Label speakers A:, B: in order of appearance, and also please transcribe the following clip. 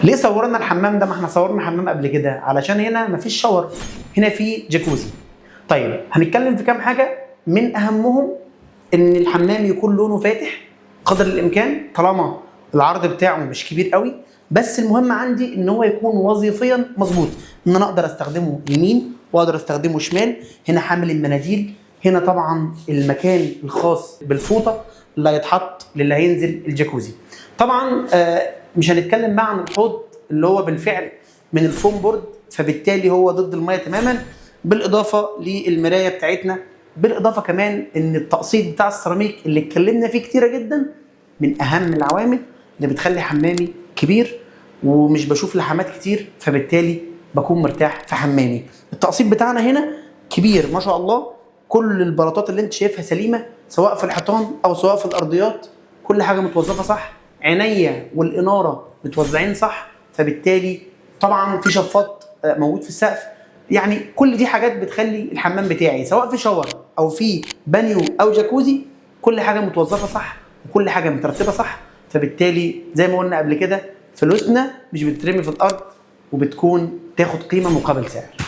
A: ليه صورنا الحمام ده؟ ما احنا صورنا حمام قبل كده، علشان هنا مفيش شاور، هنا في جاكوزي. طيب هنتكلم في كام حاجه، من اهمهم ان الحمام يكون لونه فاتح قدر الامكان طالما العرض بتاعه مش كبير قوي. بس المهم عندي ان هو يكون وظيفيا مظبوط، ان انا اقدر استخدمه يمين واقدر استخدمه شمال. هنا حامل المناديل، هنا طبعا المكان الخاص بالفوطه اللي هيتحط للي هينزل الجاكوزي. طبعا مش هنتكلم بقى عن الحوض اللي هو بالفعل من الفوم بورد، فبالتالي هو ضد الميه تماما، بالاضافه للمرايه بتاعتنا، بالاضافه كمان ان التقسيط بتاع السيراميك اللي اتكلمنا فيه كتيره جدا من اهم العوامل اللي بتخلي حمامي كبير ومش بشوف لحمات كتير، فبالتالي بكون مرتاح في حمامي. التقسيط بتاعنا هنا كبير ما شاء الله، كل البلاطات اللي انت شايفها سليمه سواء في الحيطان او سواء في الارضيات، كل حاجه متوظفه صح، عينيا والاناره متوزعين صح، فبالتالي طبعا في شفاط موجود في السقف. يعني كل دي حاجات بتخلي الحمام بتاعي سواء في شاور او في بانيو او جاكوزي كل حاجه متوظفه صح وكل حاجه مترتبه صح. فبالتالي زي ما قلنا قبل كده، فلوسنا مش بتترمي في الارض وبتكون تاخد قيمه مقابل سعر.